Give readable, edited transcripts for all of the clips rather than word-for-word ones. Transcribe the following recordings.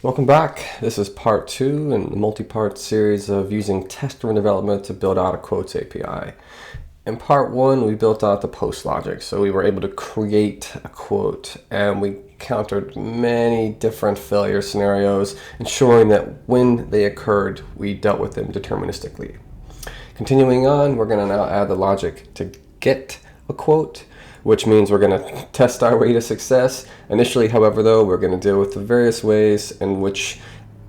Welcome back. This is part 2 in the multi-part series of using test-driven development to build out a quotes API. In part 1, we built out the post logic, so we were able to create a quote, and we countered many different failure scenarios, ensuring that when they occurred, we dealt with them deterministically. Continuing on, we're going to now add the logic to get a quote, which means we're going to test our way to success. Initially, however, though, we're going to deal with the various ways in which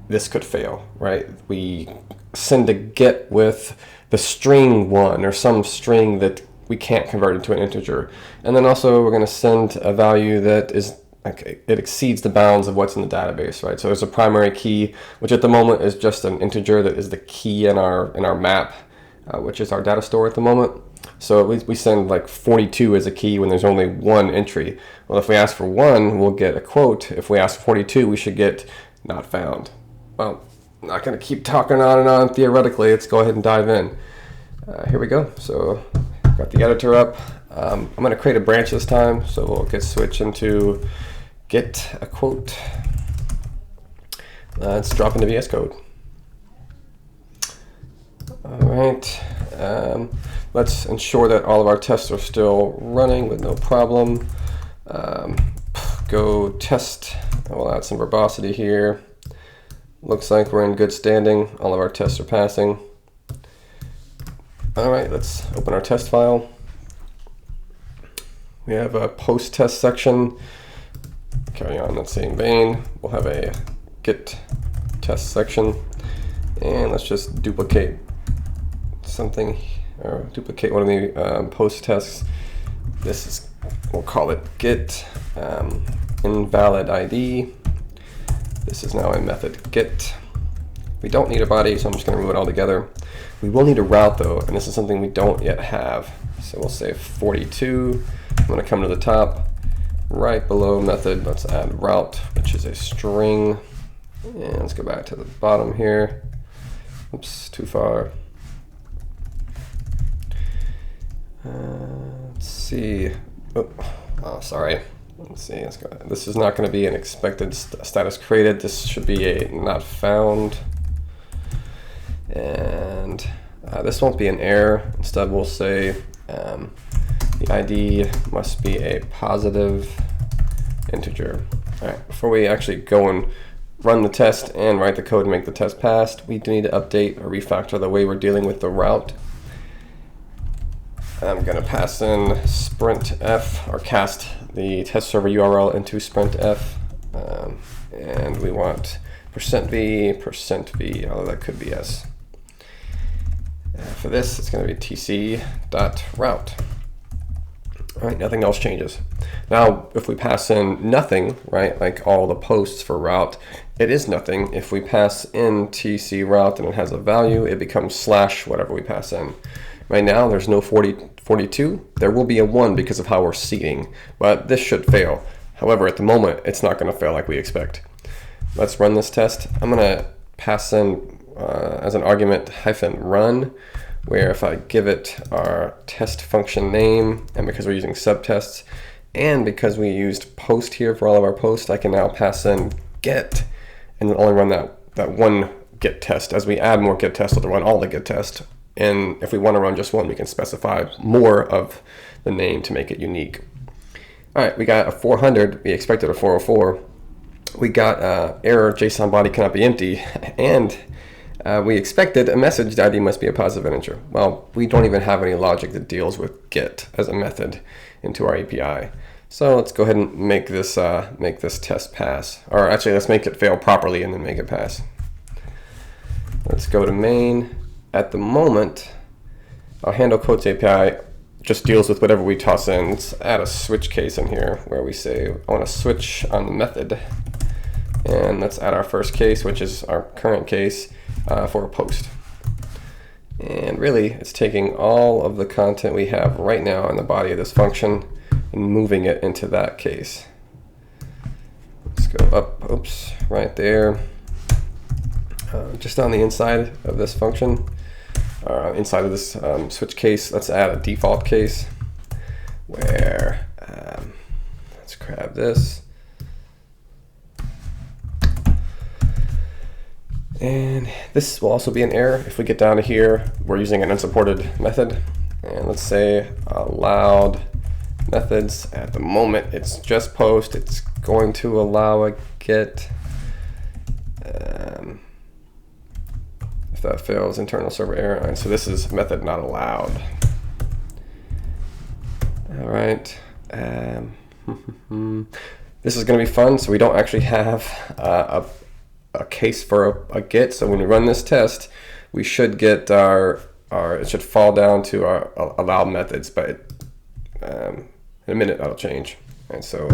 this could fail, right? We send a get with the string 1 or some string that we can't convert into an integer. And then also we're going to send a value that is it exceeds the bounds of what's in the database, right? So there's a primary key, which at the moment is just an integer that is the key in our map, which is our data store at the moment. So we send like 42 as a key when there's only one entry. Well, if we ask for 1, we'll get a quote. If we ask 42, we should get not found. Well, I'm not going to keep talking on and on theoretically. Let's go ahead and dive in. Here we go. So got the editor up. I'm going to create a branch this time. So we'll get switch into get a quote. Let's drop into VS Code. All right. Let's ensure that all of our tests are still running with no problem. Go test. We'll add some verbosity here. Looks like we're in good standing. All of our tests are passing. All right, let's open our test file. We have a post test section. Carry on that same vein. We'll have a get test section. And let's just duplicate something, or duplicate one of the post tests. This is, we'll call it get invalid ID. This is now a method get. We don't need a body, so I'm just going to remove it all together. We will need a route though, and this is something we don't yet have. So we'll say 42. I'm going to come to the top, right below method. Let's add route, which is a string. And let's go back to the bottom here. Oops, too far. Let's see. Oh, sorry. Let's see. Let's go. This is not going to be an expected status created. This should be a not found. And this won't be an error. Instead, we'll say the ID must be a positive integer. All right. Before we actually go and run the test and write the code and make the test pass, we do need to update or refactor the way we're dealing with the route. I'm going to pass in sprintf, or cast the test server URL into sprintf, and we want %v, although that could be s. For this, it's going to be tc.route. All right, nothing else changes. Now, if we pass in nothing, right, like all the posts for route, it is nothing. If we pass in tc route and it has a value, it becomes slash whatever we pass in. Right now, there's no 42. There will be a 1 because of how we're seeding, but this should fail. However, at the moment, it's not going to fail like we expect. Let's run this test. I'm going to pass in as an argument -run, where if I give it our test function name, and because we're using subtests, and because we used post here for all of our posts, I can now pass in get, and only run that one get test. As we add more get tests, we'll run all the get tests. And if we want to run just one, we can specify more of the name to make it unique. All right, we got a 400. We expected a 404. We got error, JSON body cannot be empty. And we expected a message, the ID must be a positive integer. Well, we don't even have any logic that deals with get as a method into our API. So let's go ahead and make this test pass. Or actually, let's make it fail properly and then make it pass. Let's go to main. At the moment, our handle quotes API just deals with whatever we toss in. Let's add a switch case in here where we say, I want to switch on the method. And let's add our first case, which is our current case for a post. And really, it's taking all of the content we have right now in the body of this function and moving it into that case. Let's go up, oops, right there. Just on the inside of this function. Inside of this switch case, let's add a default case where let's grab this. And this will also be an error if we get down to here. We're using an unsupported method. And let's say allowed methods. At the moment, it's just post. It's going to allow a get. If that fails, internal server error. All right, so this is method not allowed. All right. This is going to be fun. So we don't actually have a case for a get. So when we run this test, we should get it should fall down to our allowed methods, but in a minute that'll change. And so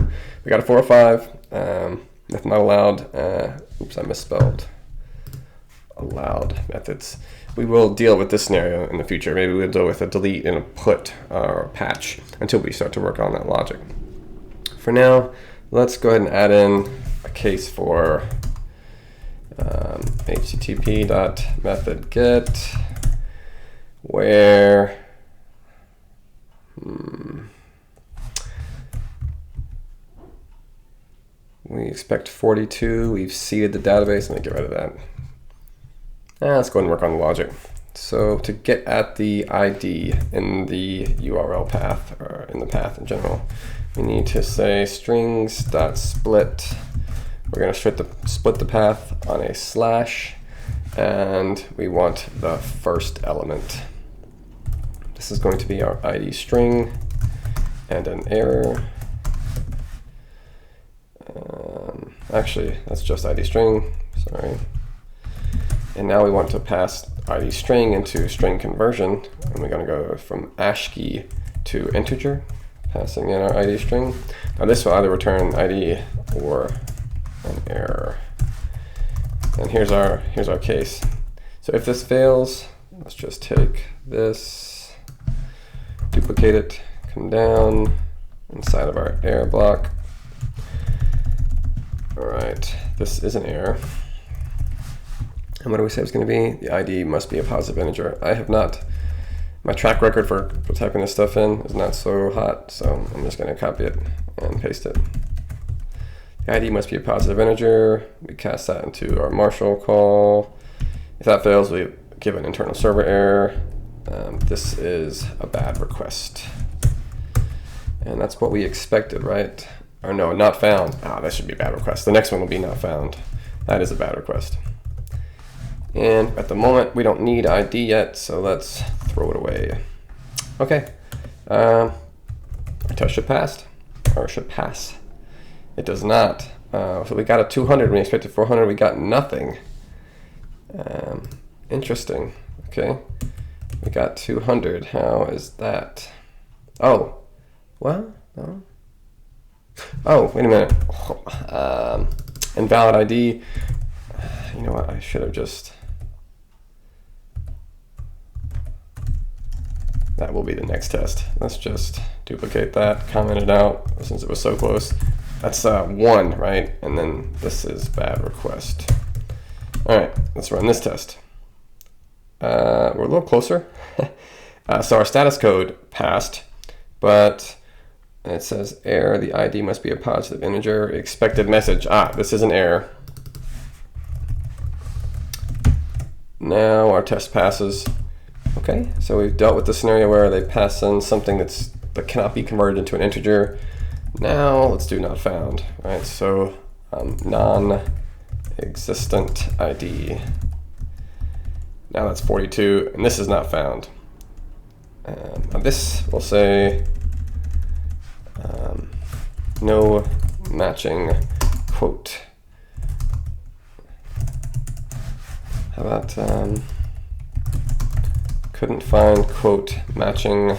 we got a 4 or 5. If not allowed, oops, I misspelled allowed methods. We will deal with this scenario in the future. Maybe we'll deal with a delete and a put or a patch until we start to work on that logic. For now, let's go ahead and add in a case for http.method get where we expect 42. We've seeded the database. Let me get rid of that. Let's go ahead and work on the logic. So to get at the ID in the URL path, or in the path in general, we need to say strings.split. We're going to split the path on a slash, and we want the first element. This is going to be our ID string and an error. Actually, that's just ID string, sorry. And now we want to pass ID string into string conversion, and we're going to go from ASCII to integer, passing in our ID string. Now this will either return ID or an error. And here's our case. So if this fails, let's just take this, duplicate it, come down inside of our error block. All right, this is an error. And what do we say it's going to be? The ID must be a positive integer. I have not, my track record for typing this stuff in is not so hot, so I'm just going to copy it and paste it. The ID must be a positive integer. We cast that into our Marshall call. If that fails, we give an internal server error. This is a bad request. And that's what we expected, right? Or no, not found. That should be a bad request. The next one will be not found. That is a bad request. And at the moment, we don't need ID yet, so let's throw it away. Okay, our test should pass, or should pass. It does not. So we got a 200, we expected 400, we got nothing. Interesting, okay. We got 200, how is that? Oh, well, no. Oh, wait a minute. Invalid ID. You know what, I should have just, that will be the next test. Let's just duplicate that, comment it out since it was so close. That's 1, right? And then this is bad request. All right, let's run this test. We're a little closer. So our status code passed, but it says error, the ID must be a positive integer, expected message. This is an error. Now our test passes. Okay, so we've dealt with the scenario where they pass in something that cannot be converted into an integer. Now let's do not found, right? So non-existent ID. Now that's 42, and this is not found. This will say no matching quote. How about couldn't find quote matching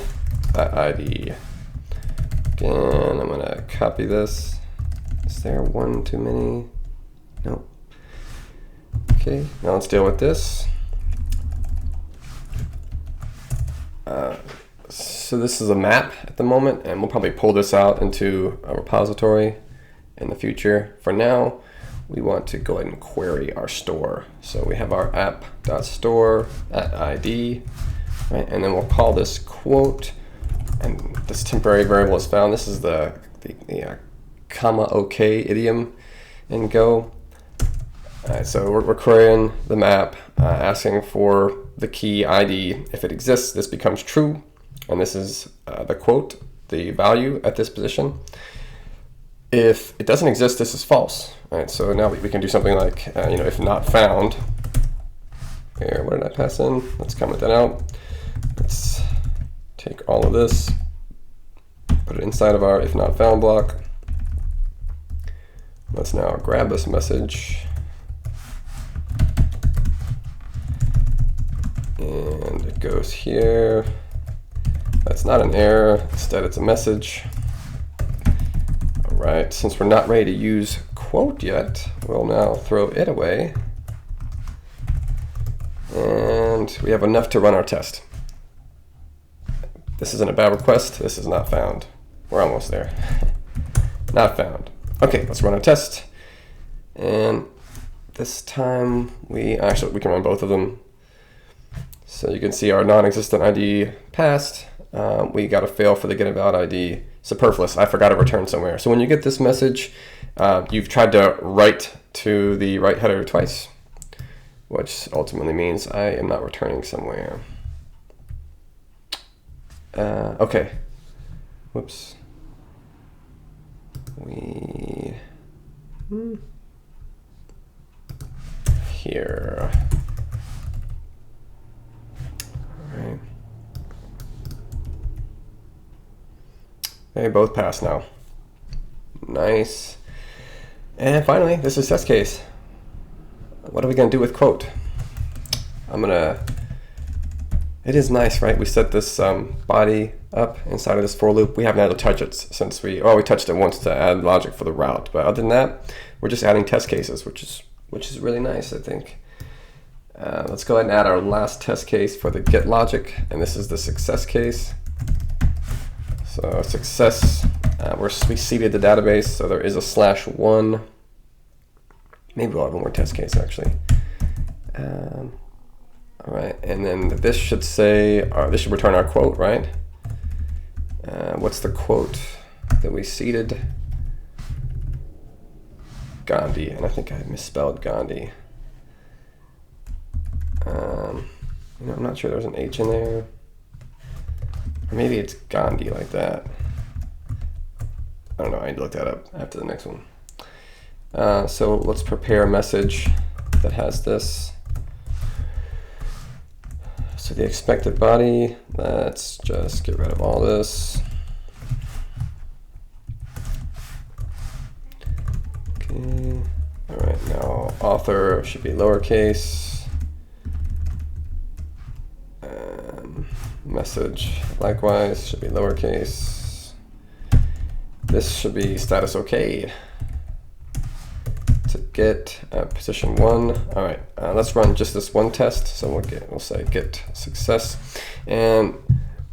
that ID. Again, I'm gonna copy this. Is there one too many? Nope. Okay, now let's deal with this. So this is a map at the moment, and we'll probably pull this out into a repository in the future. For now, we want to go ahead and query our store. So we have our app.store@id, right? And then we'll call this quote, and this temporary variable is found. This is the comma OK idiom in Go. All right, so we're querying the map, asking for the key ID. If it exists, this becomes true, and this is the quote, the value at this position. If it doesn't exist, this is false. All right, so now we can do something like, if not found. Here, what did I pass in? Let's comment that out. Let's take all of this, put it inside of our if not found block. Let's now grab this message and it goes here. That's not an error, instead it's a message. All right, since we're not ready to use quote yet, we'll now throw it away. And we have enough to run our test. This isn't a bad request, this is not found. We're almost there. Not found. Okay, let's run our test. And this time we can run both of them. So you can see our non-existent ID passed. We got a fail for the get invalid ID. Superfluous, I forgot to return somewhere. So when you get this message, you've tried to write to the right header twice, which ultimately means I am not returning somewhere. Okay. Whoops. Here. All right. They both pass now. Nice. And finally, this is test case. What are we going to do with quote? It is nice, right? We set this body up inside of this for loop. We haven't had to touch it since we touched it once to add logic for the route. But other than that, we're just adding test cases, which is really nice, I think. Let's go ahead and add our last test case for the get logic, and this is the success case. So success, we seeded the database, so there is a /1. Maybe we'll have one more test case actually. All right, and then this should say, this should return our quote, right? What's the quote that we seeded? Gandhi, and I think I misspelled Gandhi. I'm not sure there's an H in there. Or maybe it's Gandhi like that. I don't know, I need to look that up after the next one. So let's prepare a message that has this. So the expected body, let's just get rid of all this. Okay, all right, now author should be lowercase. Message, likewise, should be lowercase. This should be status OK. To get position 1. All right, let's run just this one test. So we'll say get success. And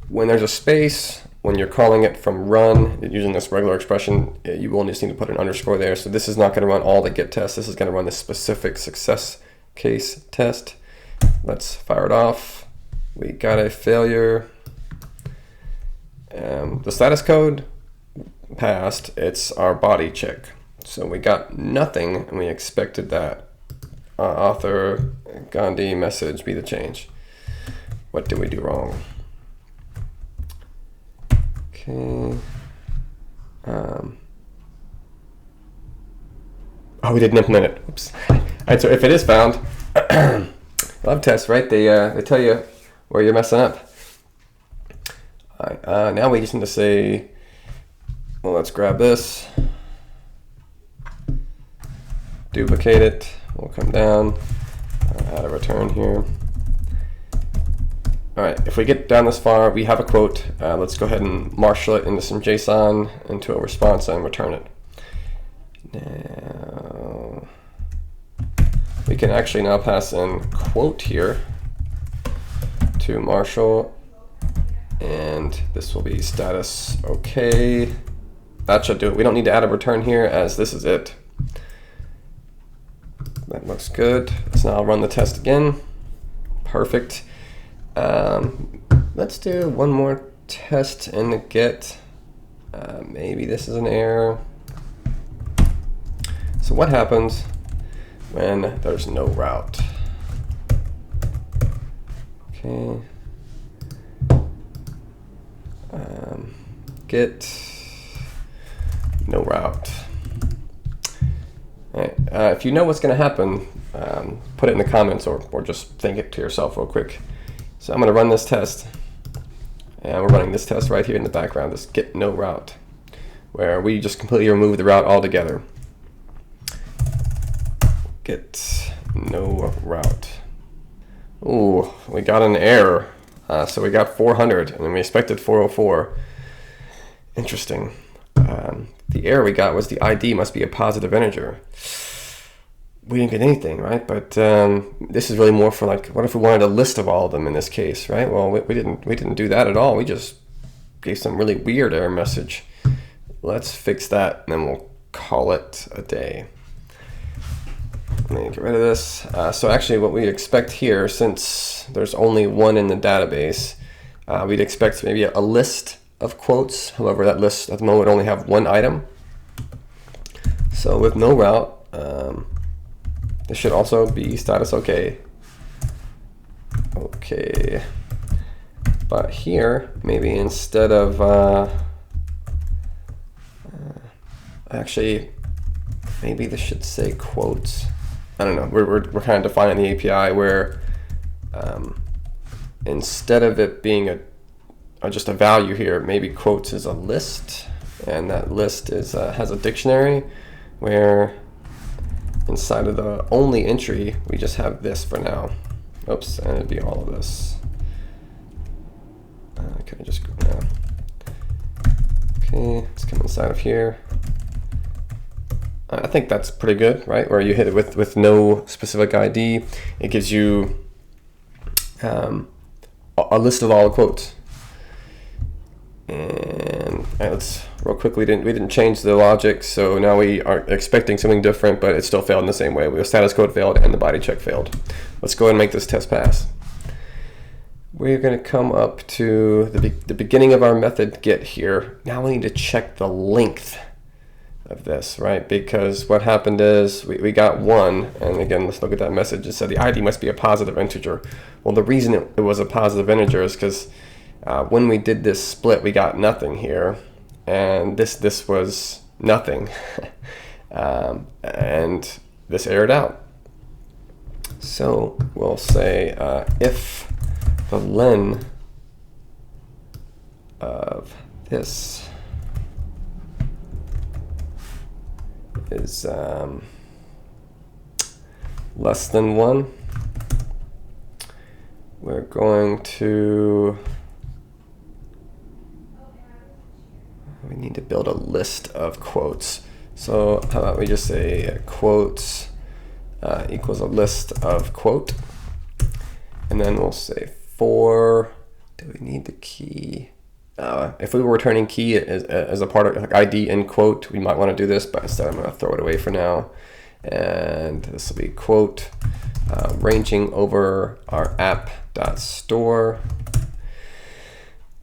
when there's a space, when you're calling it from run, using this regular expression, you will just need to put an underscore there. So this is not going to run all the get tests. This is going to run the specific success case test. Let's fire it off. We got a failure. The status code passed. It's our body check. So we got nothing, and we expected that author Gandhi message be the change. What did we do wrong? Okay. We didn't implement it. Oops. All right, so if it is found, love tests, right? They tell you where you're messing up. All right, now we just need to say, well, let's grab this, duplicate it, we'll come down, add a return here. All right, if we get down this far, we have a quote. Let's go ahead and marshal it into some JSON, into a response, and return it. Now, we can actually now pass in quote here to marshal, and this will be status OK. That should do it. We don't need to add a return here, as this is it. That looks good. Let's now run the test again. Perfect. Let's do one more test in the get. Maybe this is an error. So what happens when there's no route. Okay. Get no route. All right. If you know what's going to happen, put it in the comments or just think it to yourself real quick. So I'm going to run this test. And we're running this test right here in the background, this get no route, where we just completely remove the route altogether. Get no route. Ooh, we got an error. So we got 400 and we expected 404. Interesting. The error we got was the ID must be a positive integer. We didn't get anything, right? But this is really more for like, what if we wanted a list of all of them in this case, right? Well, we didn't do that at all. We just gave some really weird error message. Let's fix that, and then we'll call it a day. Let me get rid of this. So actually what we expect here, since there's only one in the database, we'd expect maybe a list of quotes. However, that list at the moment would only have one item. So with no route, this should also be status okay. Okay. But here, maybe instead of, actually, maybe this should say quotes. I don't know. We're kind of defining the API where instead of it being just a value here, maybe quotes is a list, and that list is has a dictionary where inside of the only entry we just have this for now. Oops, and it'd be all of this. Can I just go now? Okay, let's come inside of here. I think that's pretty good, right? Where you hit it with no specific ID, it gives you a list of all the quotes. And let's real quick, we didn't change the logic, so now we are expecting something different, but it still failed in the same way. The status code failed and the body check failed. Let's go ahead and make this test pass. We're going to come up to the beginning of our method get here. Now we need to check the length of this, right? Because what happened is we got 1, and again, let's look at that message. It said the ID must be a positive integer. Well, the reason it was a positive integer is because when we did this split, we got nothing here, and this was nothing, and this errored out. So we'll say if the len of this is less than 1, we're going to, we need to build a list of quotes. So how about we just say quotes equals a list of quote, and then we'll say for, do we need the key? If we were returning key as a part of like ID in quote, we might want to do this, but instead I'm going to throw it away for now. And this will be quote ranging over our app.store.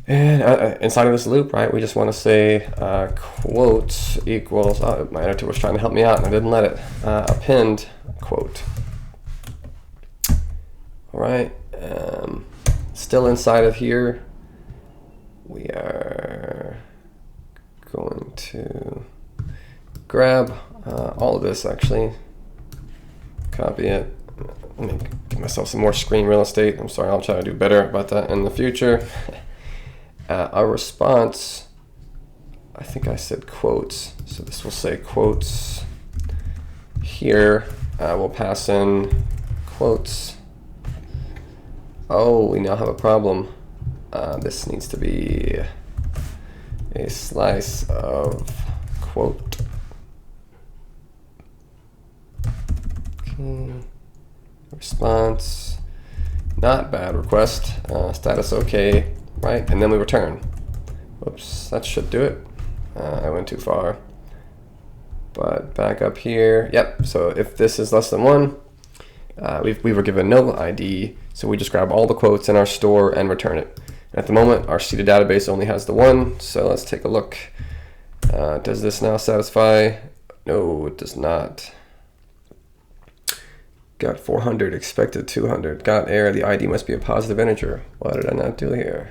And inside of this loop, right, we just want to say quotes equals, my editor was trying to help me out and I didn't let it, append quote. All right, still inside of here, we are going to grab all of this, actually, copy it. Let me give myself some more screen real estate. I'm sorry, I'll try to do better about that in the future. Our response, I think I said quotes, so this will say quotes. Here, we'll pass in quotes. Oh, we now have a problem. This needs to be a slice of quote. Okay. Response, not bad request, status okay, right? And then we return. Whoops, that should do it. I went too far. But back up here, yep, so if this is less than 1, we were given no ID, so we just grab all the quotes in our store and return it. At the moment, our seeded database only has the 1, so let's take a look. Does this now satisfy? No, it does not. Got 400, expected 200. Got error, the ID must be a positive integer. What did I not do here?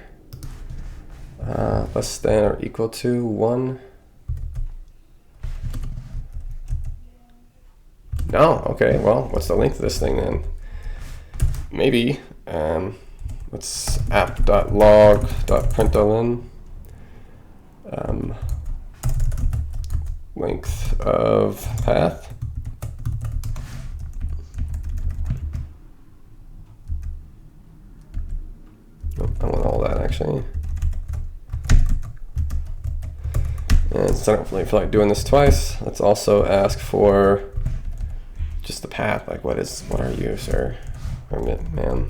Less than or equal to 1. No, okay, well, what's the length of this thing then? Maybe, let's app.log.println, length of path. Oh, I want all that actually. And since I don't really feel like doing this twice, let's also ask for just the path. Like, what are you, sir? Or ma'am?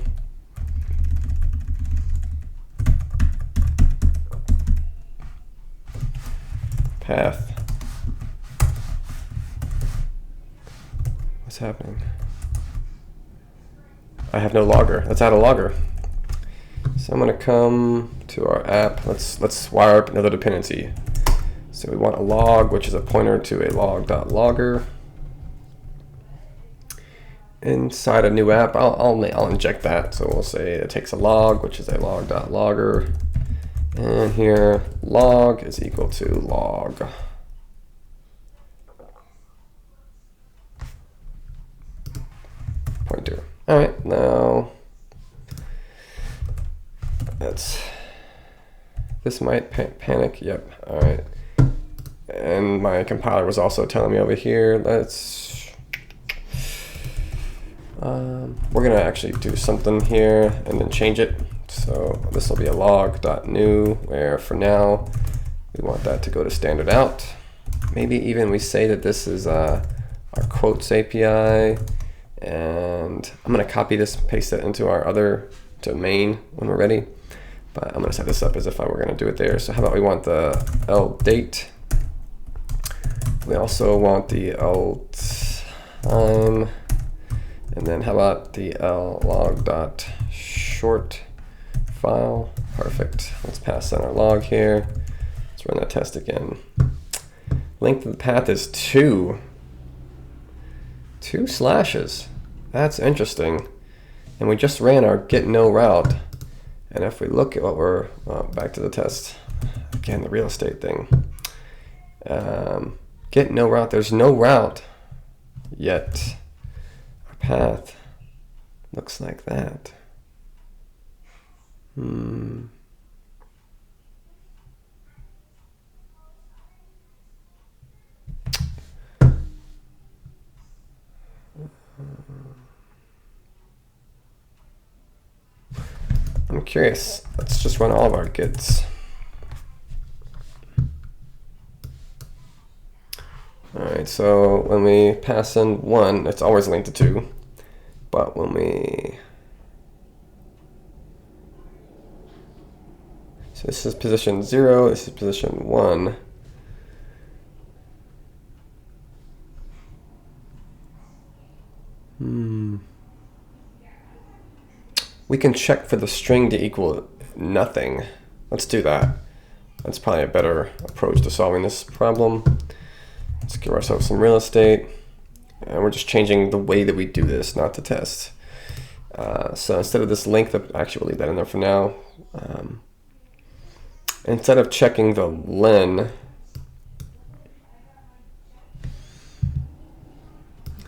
Path. What's happening? I have no logger. Let's add a logger. So I'm gonna come to our app. Let's wire up another dependency. So we want a log, which is a pointer to a log.logger. Inside a new app, I'll inject that. So we'll say it takes a log, which is a log.logger. And here, log is equal to log. Pointer. All right, now this might panic. Yep. All right. And my compiler was also telling me over here, we're gonna actually do something here and then change it. So this will be a log.new, where for now we want that to go to standard out. Maybe even we say that this is our quotes API, and I'm gonna copy this and paste it into our to main when we're ready. But I'm gonna set this up as if I were gonna do it there. So how about we want the ldate. We also want the time, and then how about the log.short file? Perfect. Let's pass in our log here. Let's run that test again. Length of the path is 2. 2 slashes. That's interesting. And we just ran our get no route. And if we look at what we're back to the test again, the real estate thing. Get no route. There's no route yet. Our path looks like that. I'm curious. Let's just run all of our gets. All right, so when we pass in 1, it's always linked to 2. But when so this is position 0, this is position 1. We can check for the string to equal nothing. Let's do that. That's probably a better approach to solving this problem. Let's give ourselves some real estate. And we're just changing the way that we do this, not to test. So instead of this length, actually we'll leave that in there for now. Instead of checking the len,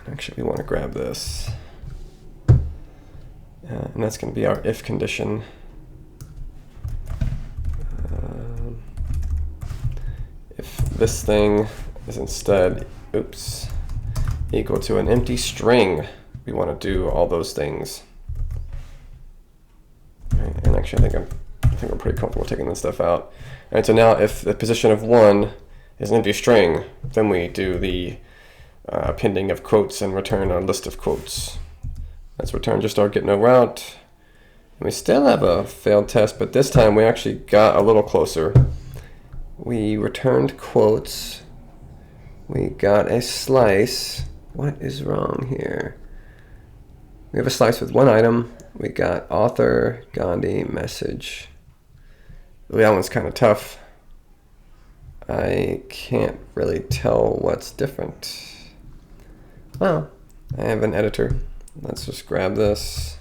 actually we want to grab this. And that's going to be our if condition. If this thing is instead, equal to an empty string, we want to do all those things. Right, and actually, I think I'm pretty comfortable taking this stuff out. All right, so now if the position of 1 is an empty string, then we do the appending of quotes and return our list of quotes. Let's return just our get no route. And we still have a failed test, but this time we actually got a little closer. We returned quotes. We got a slice. What is wrong here? We have a slice with 1 item. We got author, Gandhi, message. That one's kind of tough. I can't really tell what's different. Well, I have an editor. Let's just grab this.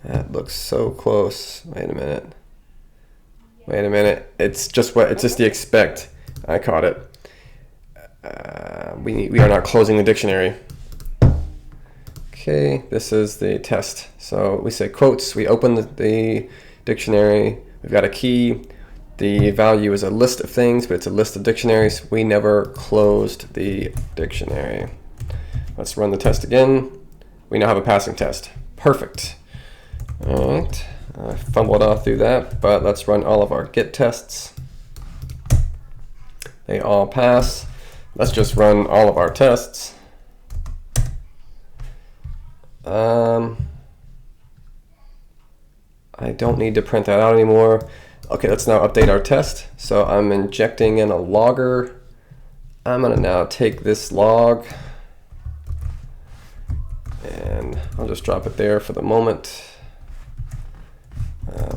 That looks so close. Wait a minute. It's just the expect. I caught it. We are not closing the dictionary. Okay, this is the test. So we say quotes. We open the dictionary. We've got a key. The value is a list of things, but it's a list of dictionaries. We never closed the dictionary. Let's run the test again. We now have a passing test. Perfect. All right. I fumbled off through that, but let's run all of our get tests. They all pass. Let's just run all of our tests. I don't need to print that out anymore. Okay, let's now update our test. So I'm injecting in a logger. I'm gonna now take this log and I'll just drop it there for the moment.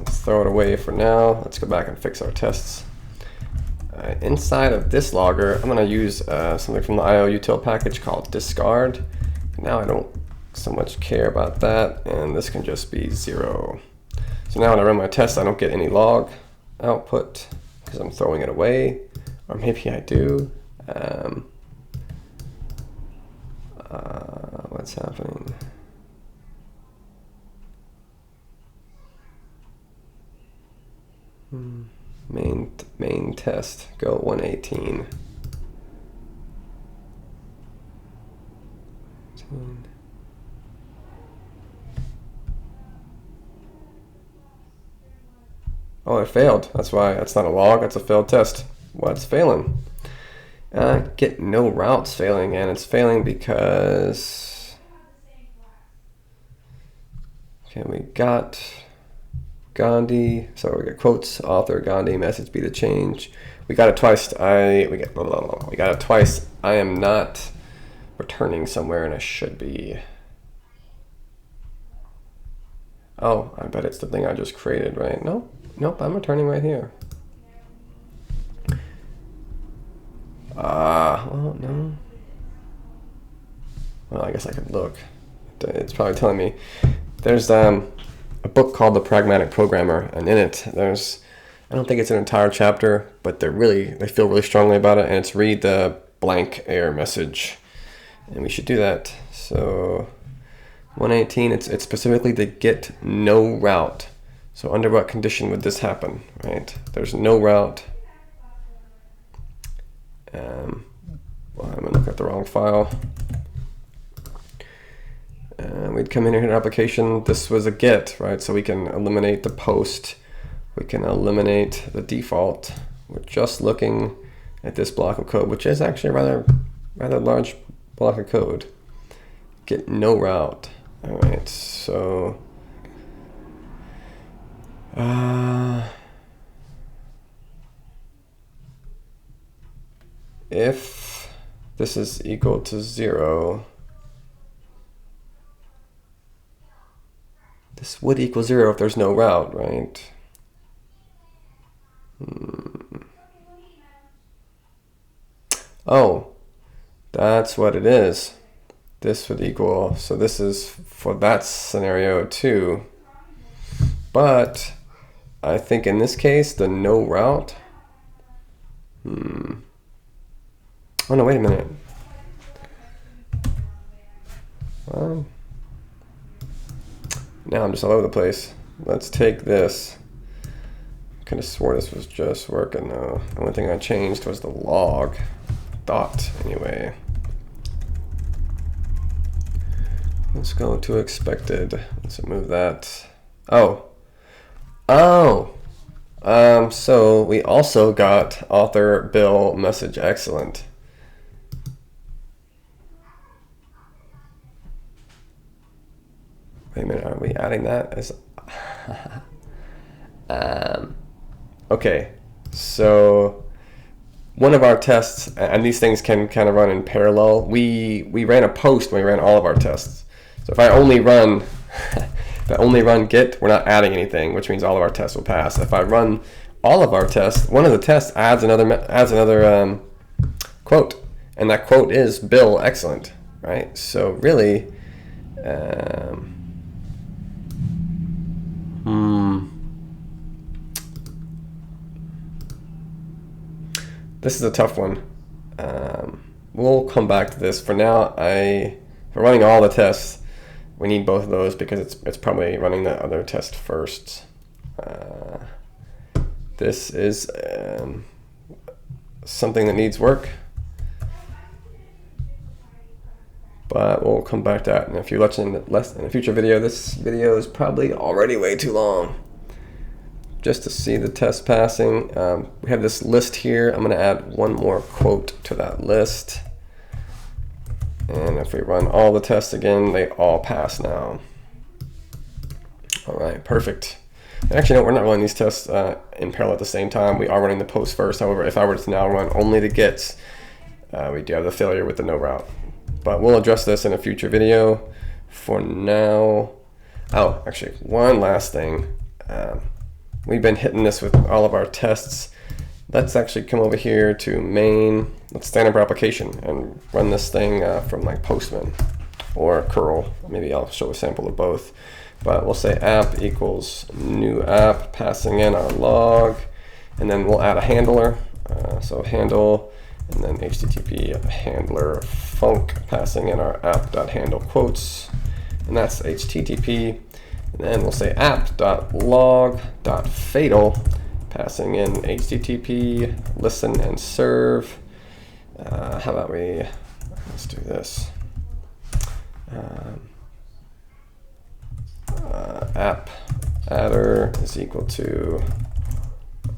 Throw it away for now. Let's go back and fix our tests. Inside of this logger, I'm going to use something from the IO util package called discard. Now I don't so much care about that, and this can just be 0. So now when I run my test, I don't get any log output because I'm throwing it away, or maybe I do. What's happening? Main test, go 118. Oh, it failed. That's why. That's not a log. That's a failed test. What's failing? Get no routes failing, and it's failing because we got Gandhi. So we got quotes, author, Gandhi, message be the change. We got it twice. We got it twice. I am not returning somewhere, and I should be. Oh, I bet it's the thing I just created, right? Nope, I'm returning right here. Well, no. Well, I guess I could look. It's probably telling me. There's a book called The Pragmatic Programmer, and in it, I don't think it's an entire chapter, but they feel really strongly about it, and it's read the blank error message, and we should do that. So 118, it's specifically the get no route. So under what condition would this happen, right? There's no route. Well, I'm gonna look at the wrong file. We'd come in here in application. This was a get, right? So we can eliminate the post. We can eliminate the default. We're just looking at this block of code, which is actually a rather large block of code. Get no route. All right, so if this is equal to 0, this would equal 0 if there's no route, right? Oh, that's what it is. This would equal, so this is for that scenario too. But I think in this case, the no route. Oh no, wait a minute. Now I'm just all over the place. Let's take this. Could have swore this was just working though. The only thing I changed was the log. Thought, anyway. Let's go to expected. Let's remove that. So we also got author, bill, message, excellent. Wait a minute, are we adding that as okay, so one of our tests, and these things can kind of run in parallel. We ran a post when we ran all of our tests. So if I only run get, we're not adding anything, which means all of our tests will pass. If I run all of our tests, one of the tests adds another quote, and that quote is bill excellent, right? So really, This is a tough one. We'll come back to this. For now, for running all the tests, we need both of those because it's probably running the other test first. This is something that needs work, but we'll come back to that. And if you're watching in a future video, this video is probably already way too long. Just to see the test passing, we have this list here. I'm going to add one more quote to that list. And if we run all the tests again, they all pass now. All right, perfect. Actually, no, we're not running these tests in parallel at the same time. We are running the post first. However, if I were to now run only the gets, we do have the failure with the no route. But we'll address this in a future video. For now, oh, actually, one last thing. We've been hitting this with all of our tests. Let's actually come over here to main. Let's stand up our application and run this thing from like Postman or curl. Maybe I'll show a sample of both. But we'll say app equals new app, passing in our log, and then we'll add a handler. So handle, and then HTTP handler func, passing in our app.handle quotes, and that's HTTP. And then we'll say app.log.fatal, passing in HTTP, listen and serve. How about let's do this. App adder is equal to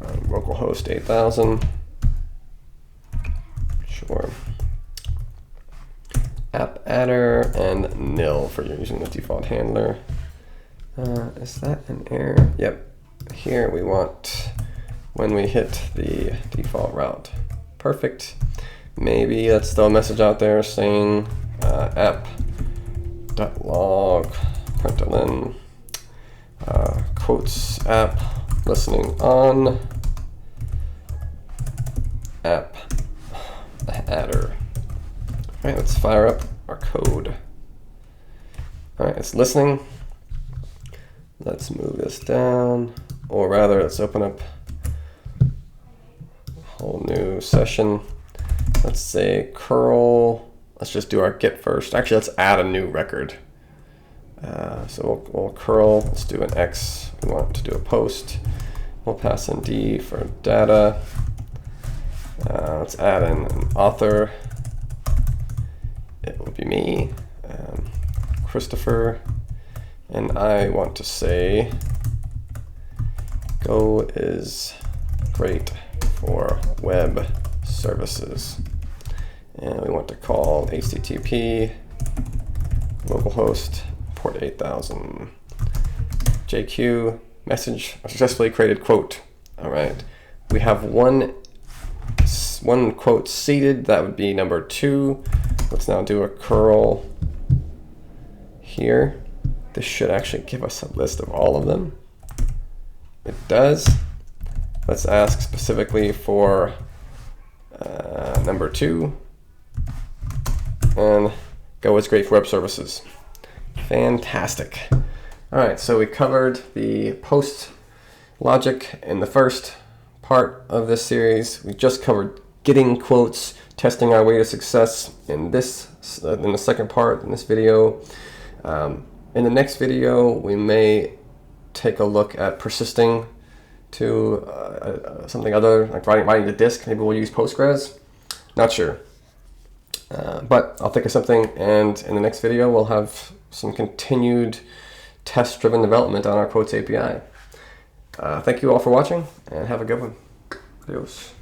localhost 8000. Sure. App adder and nil for using the default handler. Is that an error? Yep. Here we want when we hit the default route. Perfect. Maybe let's throw a message out there saying app.log println quotes app listening on app adder. All right, let's fire up our code. All right, it's listening. Let's move this down, or rather, let's open up a whole new session. Let's say curl. Let's just do our get first. Actually, let's add a new record. So we'll curl. Let's do an X. We want to do a post. We'll pass in D for data. Let's add in an author. It will be me, Christopher. And I want to say Go is great for web services. And we want to call HTTP localhost port 8000. JQ message successfully created quote. All right, we have one quote seeded. That would be number 2. Let's now do a curl here. This should actually give us a list of all of them. It does. Let's ask specifically for number 2. And Go is great for web services. Fantastic. All right, so we covered the post logic in the first part of this series. We just covered getting quotes, testing our way to success in the second part in this video. In the next video, we may take a look at persisting to something other, like writing to disk. Maybe we'll use Postgres. Not sure. But I'll think of something, and in the next video, we'll have some continued test-driven development on our Quotes API. Thank you all for watching, and have a good one. Adios.